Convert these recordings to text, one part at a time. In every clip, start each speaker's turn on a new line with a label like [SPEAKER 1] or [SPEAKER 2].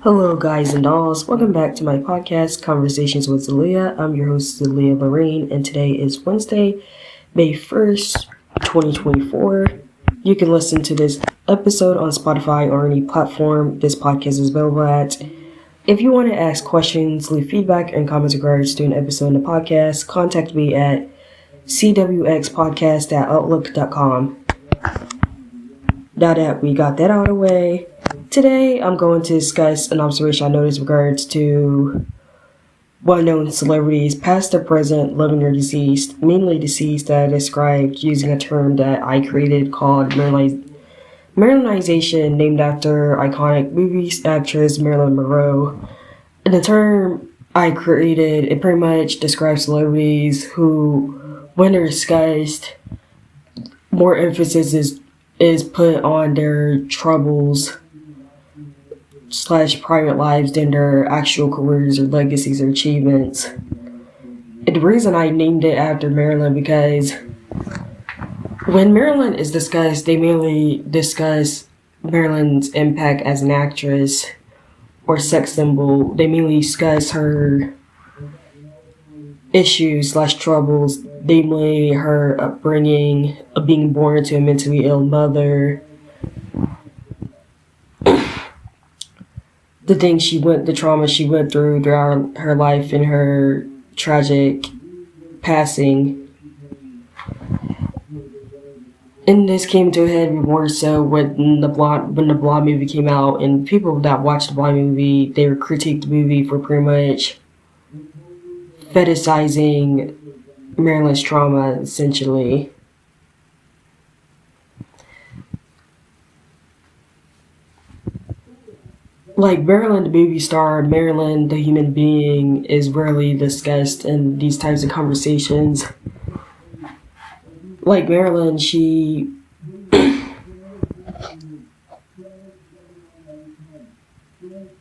[SPEAKER 1] Hello guys and dolls, welcome back to my podcast, Conversations with Zelia. I'm your host, Zelia Lorraine, and today is Wednesday, May 1st, 2024. You can listen to this episode on Spotify or any platform this podcast is available at. If you want to ask questions, leave feedback and comments in regards to an episode in the podcast, contact me at cwxpodcast@outlook.com. Now that we got that out of the way, today I'm going to discuss an observation I noticed in regards to well-known celebrities, past or present, living or deceased, mainly deceased, that I described using a term that I created called Marilynization, named after iconic movie actress Marilyn Monroe. And the term I created, it pretty much describes celebrities who, when they're discussed, more emphasis is put on their troubles / private lives than their actual careers or legacies or achievements. And the reason I named it after Marilyn, because when Marilyn is discussed, they mainly discuss Marilyn's impact as an actress or sex symbol. They mainly discuss her issues / troubles, namely her upbringing, of being born into a mentally ill mother, the trauma she went through throughout her life, and her tragic passing. And this came to a head more so when the Blonde movie came out, and people that watched the Blonde movie, they critiqued the movie for pretty much fetishizing Marilyn's trauma, essentially. Like Marilyn the movie star, Marilyn the human being is rarely discussed in these types of conversations. Like Marilyn, she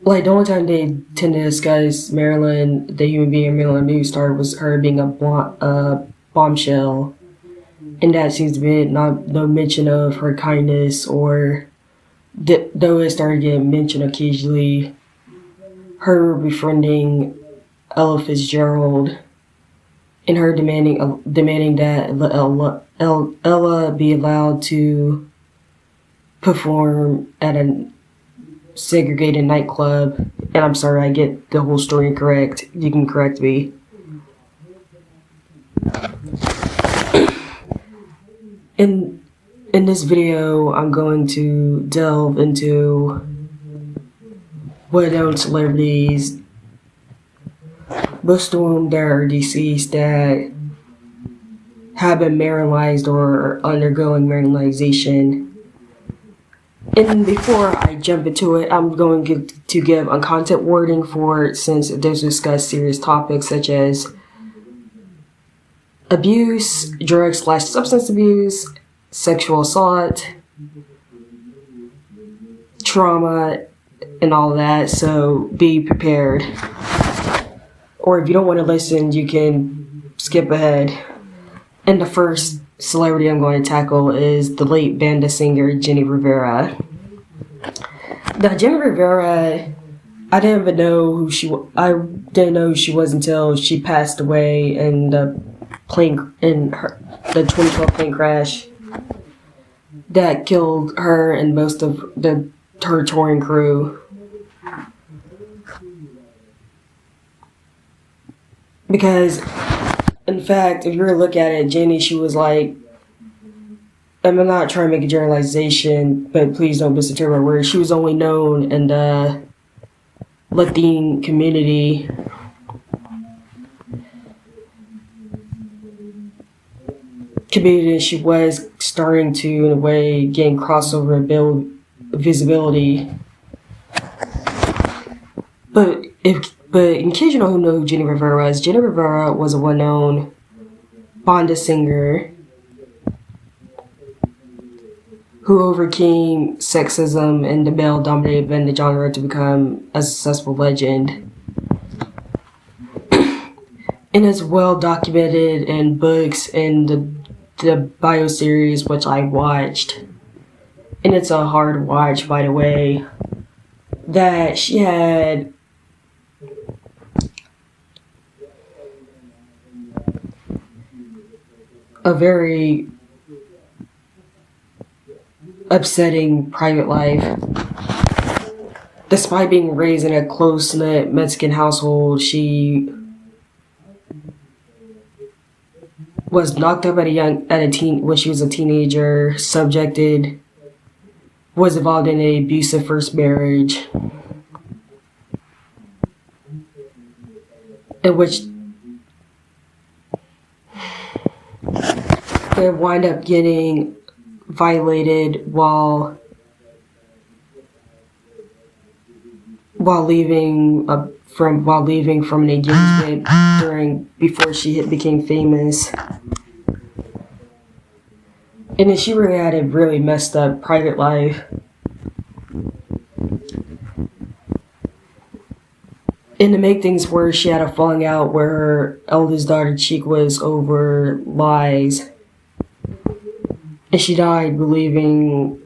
[SPEAKER 1] like the only time they tend to discuss Marilyn the human being, Marilyn the movie star, was her being a bombshell, and that seems to be no mention of her kindness, or though it started getting mentioned occasionally, her befriending Ella Fitzgerald, and her demanding that Ella be allowed to perform at a segregated nightclub. And I'm sorry, I get the whole story incorrect. You can correct me. In this video, I'm going to delve into well-known celebrities, most of whom that are deceased, that have been Marilynized or are undergoing Marilynization. And before I jump into it, I'm going to give a content warning for it, since it does discuss serious topics such as abuse, drugs / substance abuse, sexual assault, trauma, and all of that, so be prepared. Or if you don't want to listen, you can skip ahead. And the first celebrity I'm going to tackle is the late banda singer JenniRivera. Now, JenniRivera, I didn't know who she was until she passed away in the 2012 plane crash that killed her and most of her touring crew. Because, in fact, if you were to look at it, Jenny, she was like, I'm not trying to make a generalization, but please don't misinterpret my words. She was only known in the Latin community. She was starting to, in a way, gain crossover visibility. But in case you don't know who JenniRivera was, JenniRivera was a well-known banda singer who overcame sexism and the male-dominated banda genre to become a successful legend. And it's well documented in books and the bio series which I watched. and it's a hard watch, by the way, that she had a very upsetting private life. Despite being raised in a close-knit Mexican household, she was knocked up when she was a teenager, was involved in an abusive first marriage, in which they wind up getting violated while leaving from an engagement before she became famous. And then she really had a really messed up private life. And to make things worse, she had a falling out where her eldest daughter Cheek was over lies. And she died believing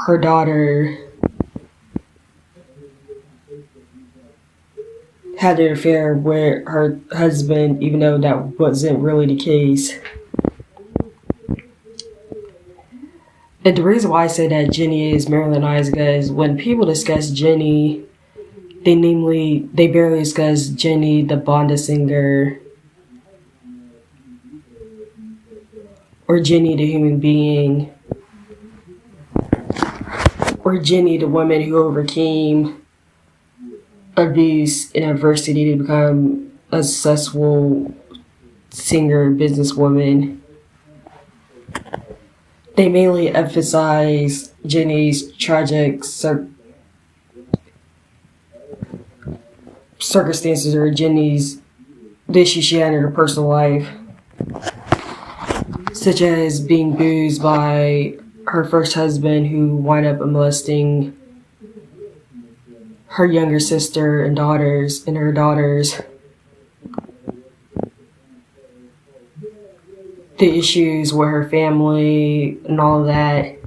[SPEAKER 1] her daughter had an affair with her husband, even though that wasn't really the case. And the reason why I say that Jenny is Marilynized, guys, when people discuss Jenny, they barely discuss Jenny the Bonda singer, or Jenny the human being, or Jenny the woman who overcame abuse and adversity to become a successful singer, businesswoman. They mainly emphasize Jenny's tragic circumstances or Jenny's issues she had in her personal life, such as being abused by her first husband, who wound up molesting her younger sister and her daughters. The issues with her family and all of that.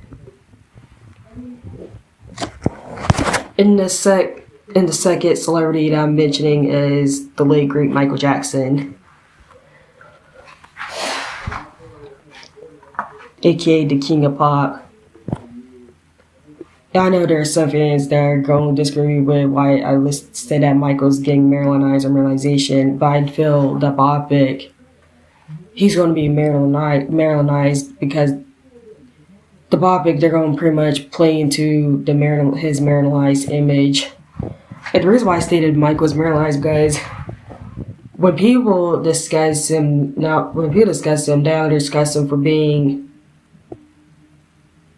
[SPEAKER 1] And the second celebrity that I'm mentioning is the late great Michael Jackson, aka the King of Pop. I know there are some fans that are going to disagree with why I say that Michael's getting Marilynized or Marilynization, but I feel the biopic, he's going to be Marilynized because the biopic, they're going to pretty much play into his Marilynized image. And the reason why I stated Michael's Marilynized, guys, when people discuss him, they only discuss him for being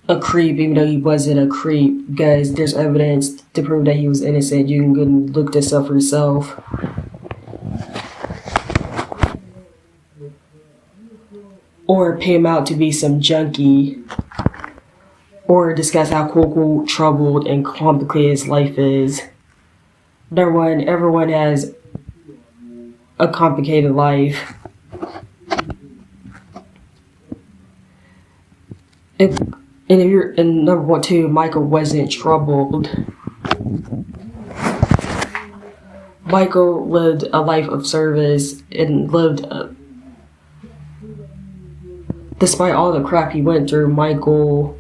[SPEAKER 1] a creep, even though he wasn't a creep. Guys, there's evidence to prove that he was innocent. You can go and look this up for yourself. Or pay him out to be some junkie. Or discuss how quote-unquote troubled and complicated his life is. Everyone has a complicated life. And number one, too, Michael wasn't troubled. Michael lived a life of service and despite all the crap he went through, Michael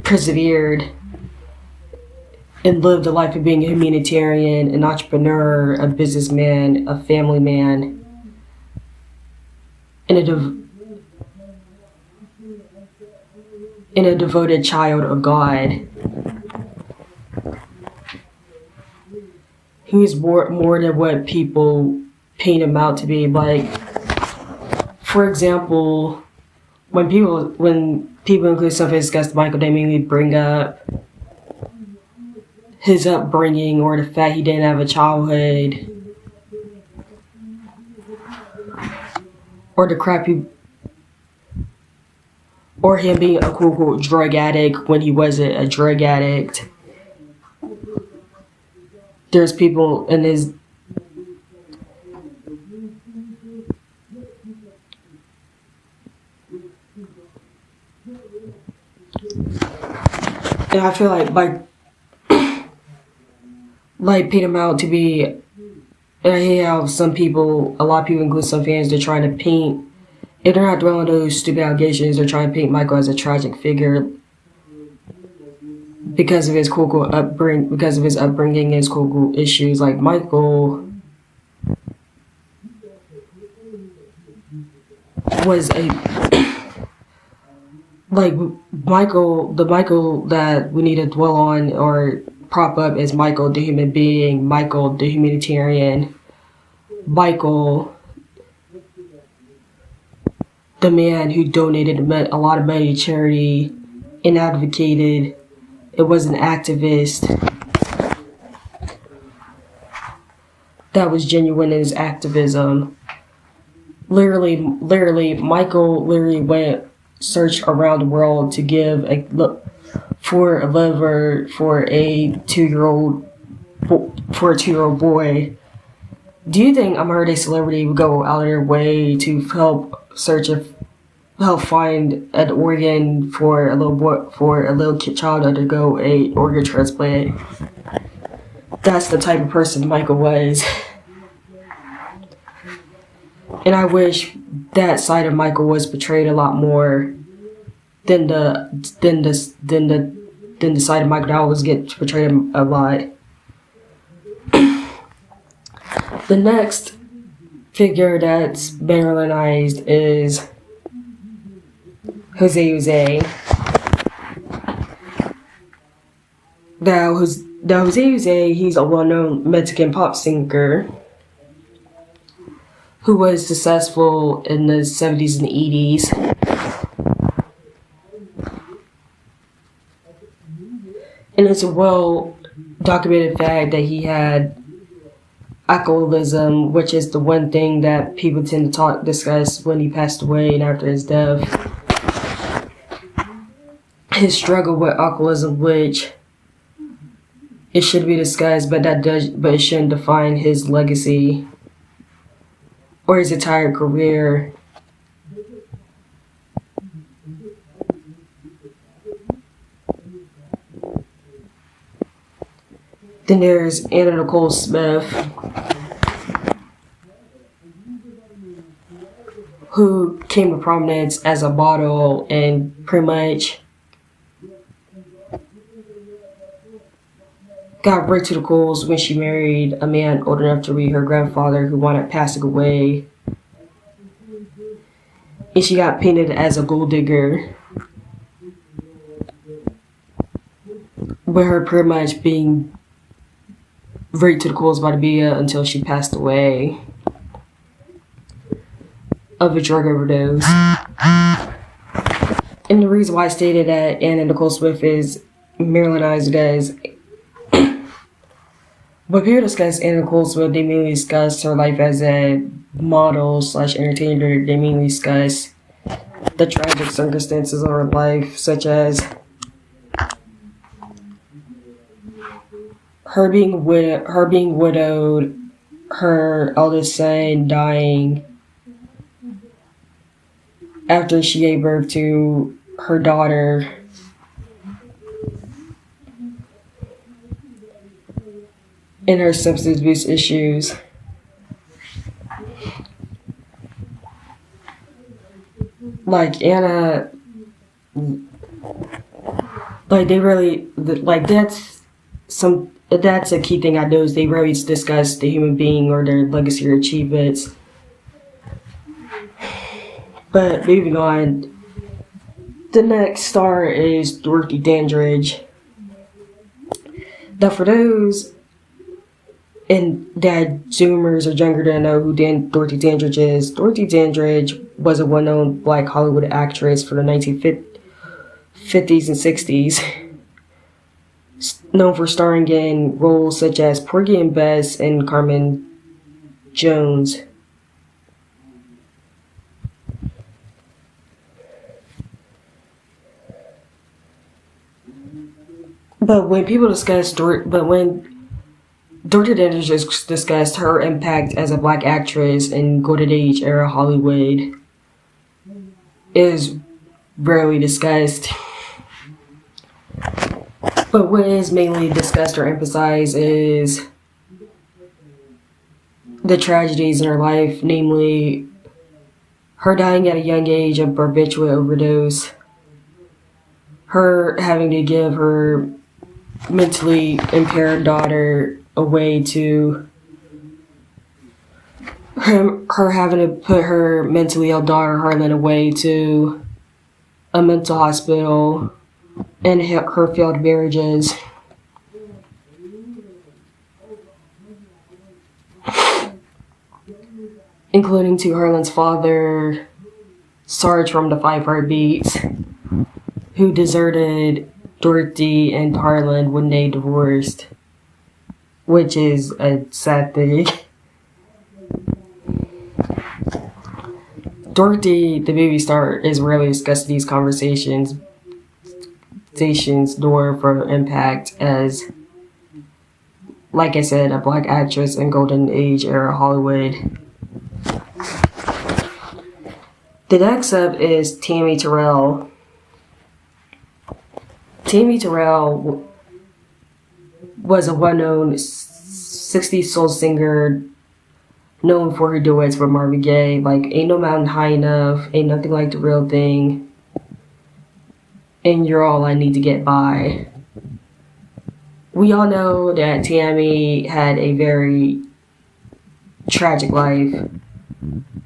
[SPEAKER 1] persevered and lived a life of being a humanitarian, an entrepreneur, a businessman, a family man, and a devoted child of God. He was more than what people paint him out to be. Like, for example, when people include stuff that discuss Michael, they mainly bring up his upbringing or the fact he didn't have a childhood, or the crap or him being a quote-unquote drug addict when he wasn't a drug addict. There's people in his And I feel like paint him out to be, and I hate how some people, a lot of people, include some fans, they're trying to paint, if they're not dwelling on those stupid allegations, they're trying to paint Michael as a tragic figure because of his upbringing and his cool issues. Like Michael was a the Michael that we need to dwell on or prop up is Michael the human being, Michael the humanitarian, Michael the man who donated a lot of money to charity and advocated. It was an activist that was genuine in his activism. Literally, Michael literally went search around the world to give a look for a liver for a 2-year-old boy. Do you think a modern-day celebrity would go out of their way to help find an organ for a little boy, for a little child to undergo a organ transplant? That's the type of person Michael was. And I wish that side of Michael was portrayed a lot more than the side of Michael that always gets portrayed a lot. The next figure that's Marilynized is Jose. Now Jose, he's a well-known Mexican pop singer who was successful in the 70s and 80s. And it's a well-documented fact that he had alcoholism, which is the one thing that people tend to discuss when he passed away and after his death. His struggle with alcoholism, which it should be discussed, but it shouldn't define his legacy or his entire career. Then there's Anna Nicole Smith, who came to prominence as a model and pretty much got right to the coals when she married a man old enough to be her grandfather who wound up passing away. And she got painted as a gold digger, with her pretty much being right to the coals by the media until she passed away of a drug overdose. And the reason why I stated that Anna Nicole Smith is Marilynized is when people discuss Anna Nicole Smith, they mainly discuss her life as a model / entertainer. They mainly discuss the tragic circumstances of her life, such as her being widowed, her eldest son dying after she gave birth to her daughter, and her substance abuse issues. Like Anna, like they really, like that's a key thing I know is they rarely discuss the human being or their legacy or achievements. But moving on, the next star is Dorothy Dandridge. Now for those that Zoomers or younger don't know who Dorothy Dandridge is, Dorothy Dandridge was a well-known Black Hollywood actress for the 1950s and 60s, known for starring in roles such as Porgy and Bess and Carmen Jones. When Dorothy Dandridge discussed her impact as a Black actress in Golden Age era Hollywood, is rarely discussed. But what is mainly discussed or emphasized is the tragedies in her life, namely her dying at a young age of barbiturate overdose, her having to give her mentally impaired daughter away to her having to put her mentally ill daughter Harlan away to a mental hospital, and her failed marriages. Including to Harlan's father, Sarge from the Five Heartbeats, who deserted Dorothy and Harlan when they divorced, which is a sad thing. Dorothy, the movie star, is rarely discussed in these conversations, nor for impact as, like I said, a black actress in golden age era Hollywood. The next up is Tammy Terrell. Tammy Terrell was a well-known 60s soul singer known for her duets with Marvin Gaye, like Ain't No Mountain High Enough, Ain't Nothing Like the Real Thing, and You're All I Need to Get By. We all know that Tammy had a very tragic life,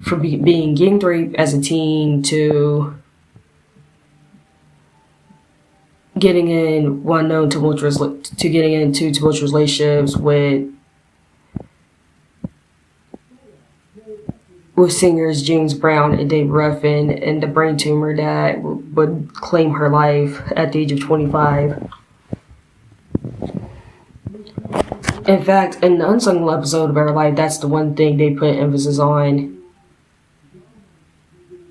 [SPEAKER 1] from being gang raped as a teen to getting in tumultuous relationships with singers James Brown and Dave Ruffin, and the brain tumor that would claim her life at the age of 25. In fact, in the unsung episode of her life, that's the one thing they put emphasis on.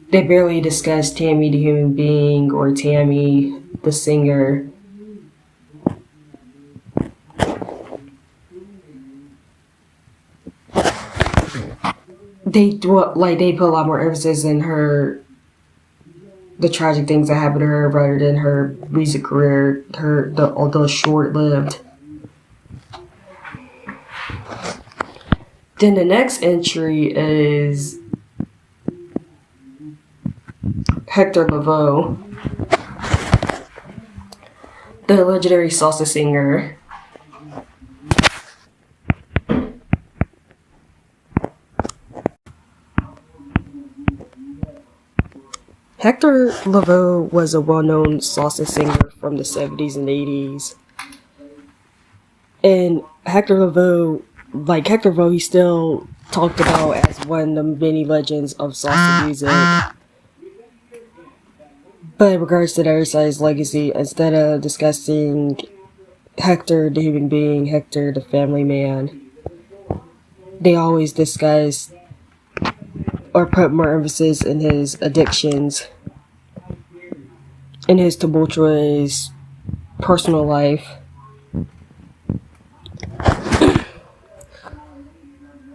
[SPEAKER 1] They barely discuss Tammy the human being or Tammy the singer. They put a lot more emphasis in the tragic things that happened to her rather than her music career, although short-lived. Then the next entry is Hector Lavoe, the legendary salsa singer. Hector Lavoe was a well-known salsa singer from the 70s and 80s. And Hector Lavoe, he's still talked about as one of the many legends of salsa music. But in regards to the other side's legacy, instead of discussing Hector the human being, Hector the family man, they always discuss or put more emphasis in his addictions, in his tumultuous personal life.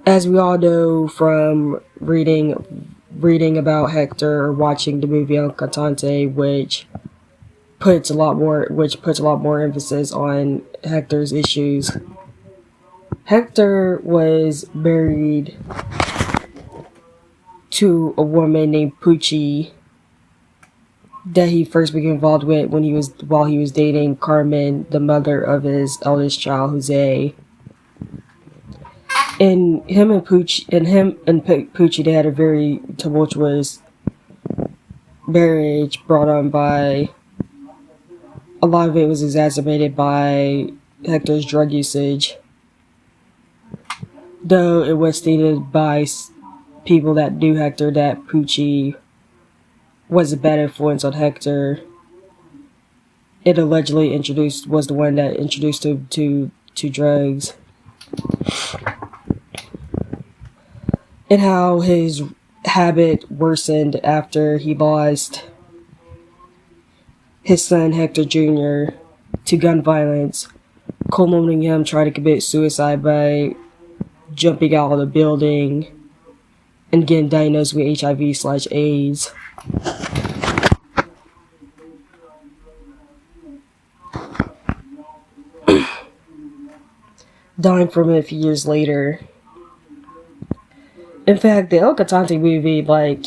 [SPEAKER 1] As we all know from reading about Hector or watching the movie El Cantante, which puts a lot more emphasis on Hector's issues. Hector was married to a woman named Poochie that he first became involved with while he was dating Carmen, the mother of his eldest child, Jose. And Poochie, they had a very tumultuous marriage brought on by, a lot of it was exacerbated by Hector's drug usage. Though it was stated by people that knew Hector that Poochie was a bad influence on Hector. It allegedly was the one that introduced him to drugs. And how his habit worsened after he lost his son Hector Jr. to gun violence, culminating him trying to commit suicide by jumping out of the building and getting diagnosed with HIV/AIDS. dying from it a few years later. In fact, the El Cantante movie, like,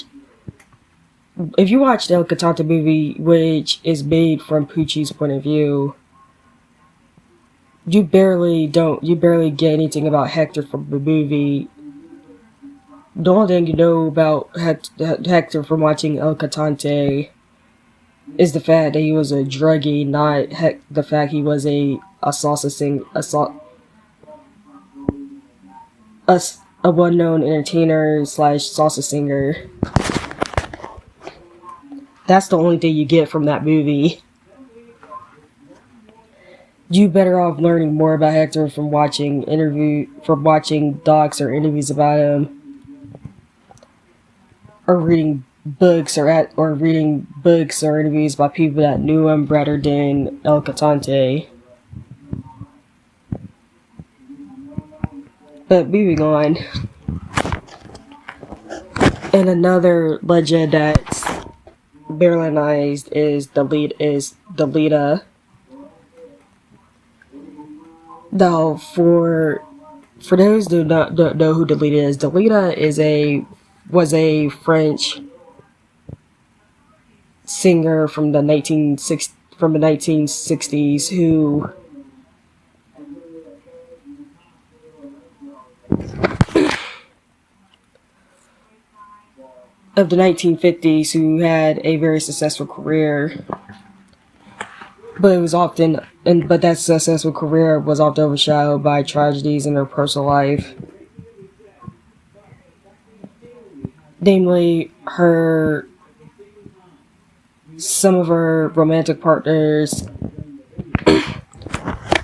[SPEAKER 1] if you watch the El Cantante movie, which is made from Pucci's point of view, you barely get anything about Hector from the movie. The only thing you know about Hector from watching El Cantante is the fact that he was a druggie, not the fact he was a salsa sing a well-known entertainer slash salsa singer. That's the only thing you get from that movie. You better off learning more about Hector from watching docs or interviews about him, or reading books or interviews by people that knew him rather than El Cantante. But moving on, and another legend that's Marilynized is Delita. Now, for those who don't know who Delita is, Delita was a French singer from the 1960s who of the 1950s who had a very successful career, but that successful career was often overshadowed by tragedies in her personal life, namely some of her romantic partners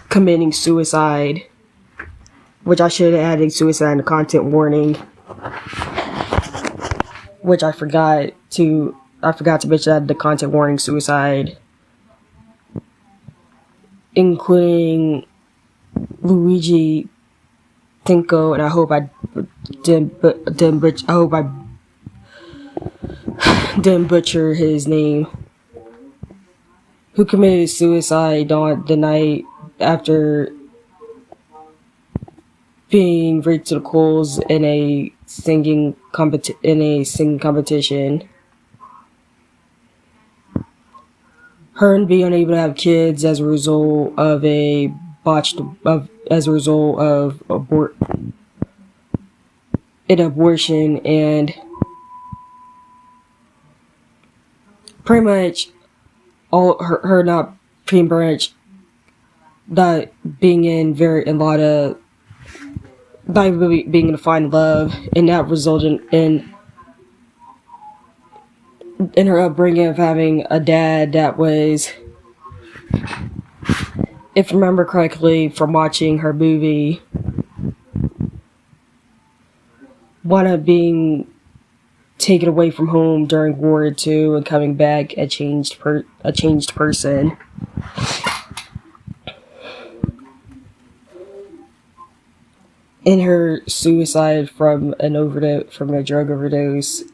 [SPEAKER 1] committing suicide, which I should have added suicide in the content warning, which I forgot to mention that the content warning suicide, including Luigi Tenco, and I hope I didn't butcher his name, who committed suicide on the night after being raped to the coals in a singing competition. Her and being unable to have kids as a result of an abortion, and pretty much her not really being to find love, and that resulted in her upbringing of having a dad that was, if I remember correctly from watching her movie, wound up being taken away from home during World War II and coming back a changed person. In her suicide from a drug overdose,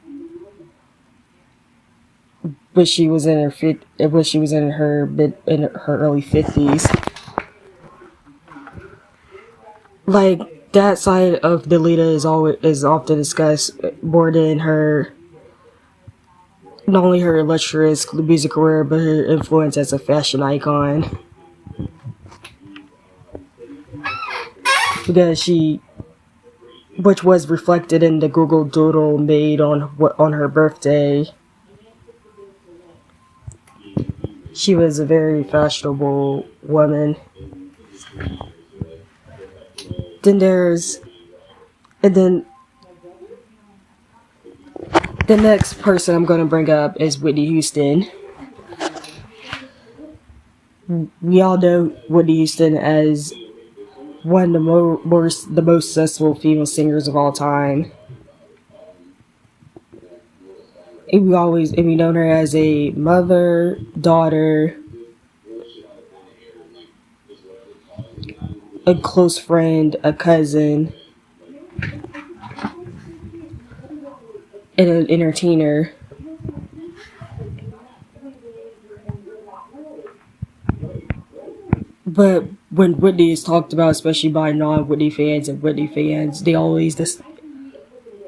[SPEAKER 1] when she was in her early 50s. Like, that side of Delita is often discussed more than not only her illustrious music career, but her influence as a fashion icon. Because which was reflected in the Google Doodle made on her birthday. She was a very fashionable woman. Then the next person I'm going to bring up is Whitney Houston. We all know Whitney Houston as one of the most successful female singers of all time. And we known her as a mother, daughter, a close friend, a cousin, and an entertainer. But when Whitney is talked about, especially by non-Whitney fans and Whitney fans, they always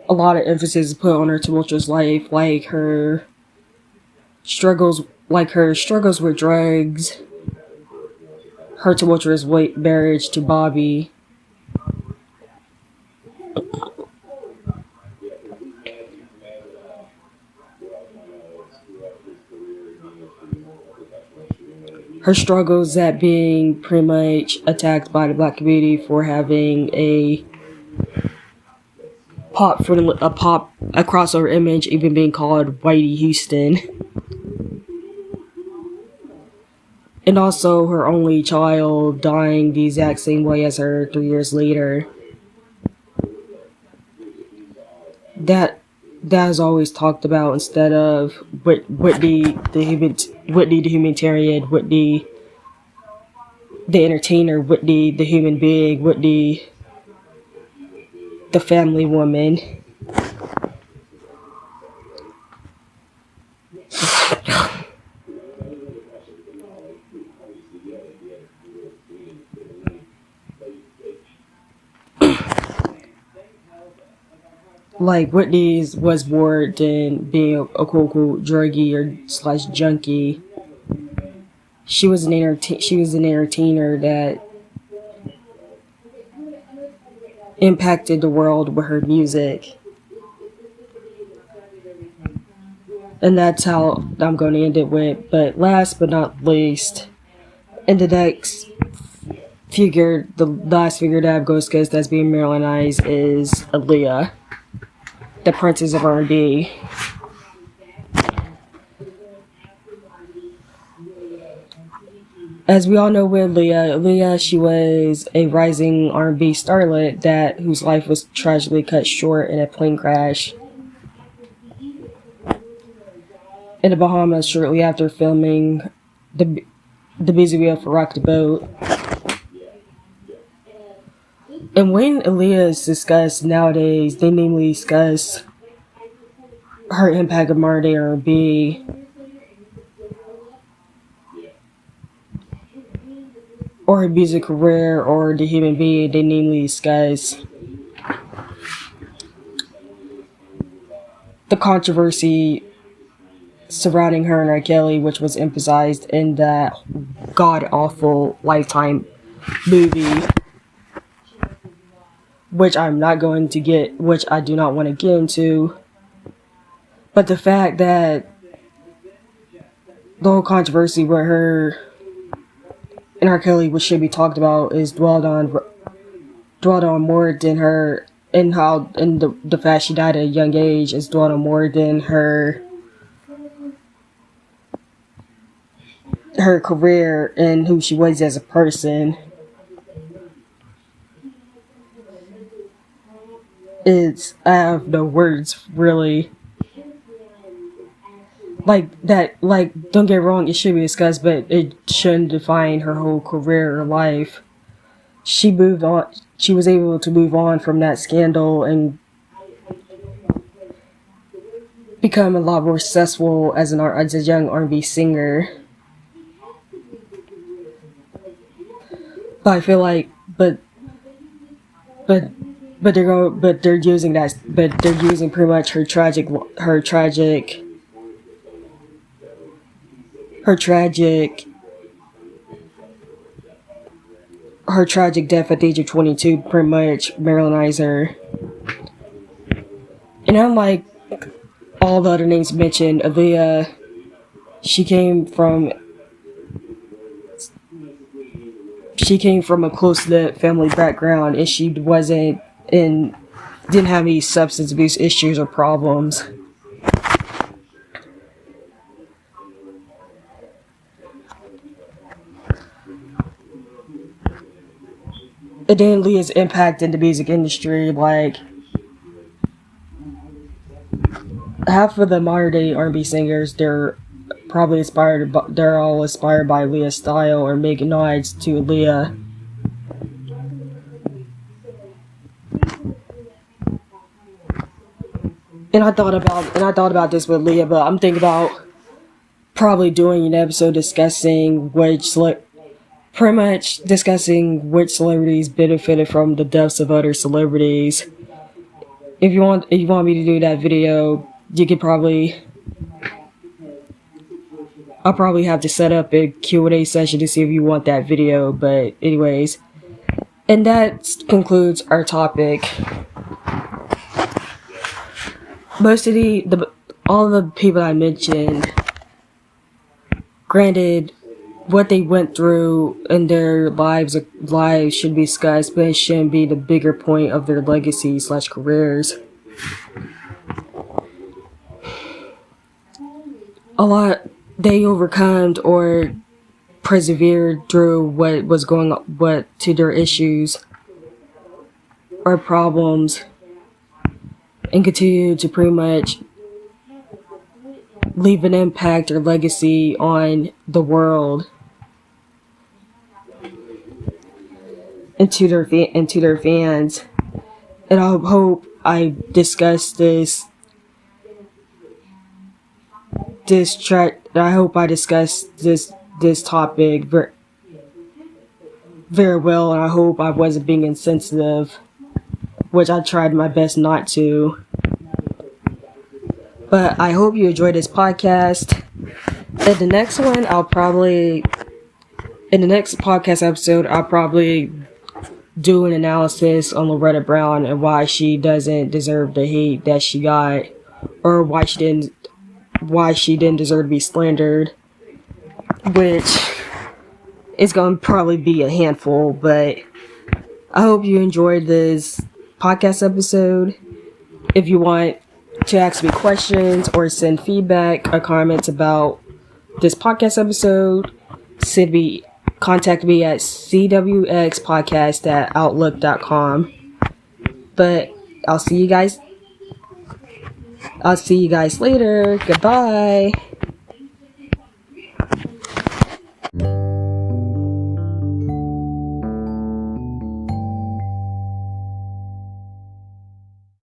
[SPEAKER 1] a lot of emphasis is put on her tumultuous life, like her struggles with drugs, her tumultuous marriage to Bobby. Her struggles at being pretty much attacked by the black community for having a crossover image, even being called Whitey Houston. And also her only child dying the exact same way as her 3 years later. That is always talked about instead of Whitney the humanitarian, Whitney the entertainer, Whitney the human being, Whitney the family woman. Like, Whitney was more than being a quote druggie or / junkie. She was an entertainer that impacted the world with her music. And that's how I'm going to end it with. But last but not least, in the next figure, the last figure that I've discussed that's being Marilynized is Aaliyah, the princess of R&B. As we all know with Aaliyah, she was a rising R&B starlet whose life was tragically cut short in a plane crash in the Bahamas shortly after filming the music video for Rock the Boat. And when Aaliyah is discussed nowadays, they mainly discuss her impact of modern day R&B, or her music career, or the human being. They namely discuss the controversy surrounding her and R. Kelly, which was emphasized in that god-awful Lifetime movie, which I do not want to get into. But the fact that the whole controversy with her and R. Kelly, which should be talked about, is dwelled on more than her, and the fact she died at a young age is dwelled on more than her career and who she was as a person. I have no words, really. Don't get me wrong, it should be discussed, but it shouldn't define her whole career or life. She moved on. She was able to move on from that scandal and become a lot more successful as a young R&B singer. But I feel like, but they're using pretty much her tragic death at the age of 22, pretty much Marilynized her. And unlike all the other names mentioned, Aaliyah, she came from a close-knit family background, and she didn't have any substance abuse issues or problems. And then Leah's impact in the music industry, like, half of the modern day R&B singers, they're all inspired by Leah's style or make nods to Leah. And I thought about this with Leah, but I'm thinking about probably doing an episode discussing pretty much discussing which celebrities benefited from the deaths of other celebrities. If you want me to do that video, you could I'll probably have to set up a Q&A session to see if you want that video, but anyways. And that concludes our topic. Most of all the people I mentioned, granted, what they went through in their lives should be discussed, but it shouldn't be the bigger point of their legacy/careers. A lot they overcome or persevered through what to their issues or problems, and continue to pretty much leave an impact or legacy on the world and to their fans. And I hope I discussed this topic very well, and I hope I wasn't being insensitive, which I tried my best not to. But I hope you enjoyed this podcast. In the next podcast episode, I'll probably do an analysis on Loretta Brown and why she doesn't deserve the hate that she got, or why she didn't deserve to be slandered, which is going to probably be a handful. But I hope you enjoyed this podcast episode. If you want to ask me questions or send feedback or comments about this podcast episode, contact me at cwxpodcast@outlook.com. But I'll see you guys later. Goodbye.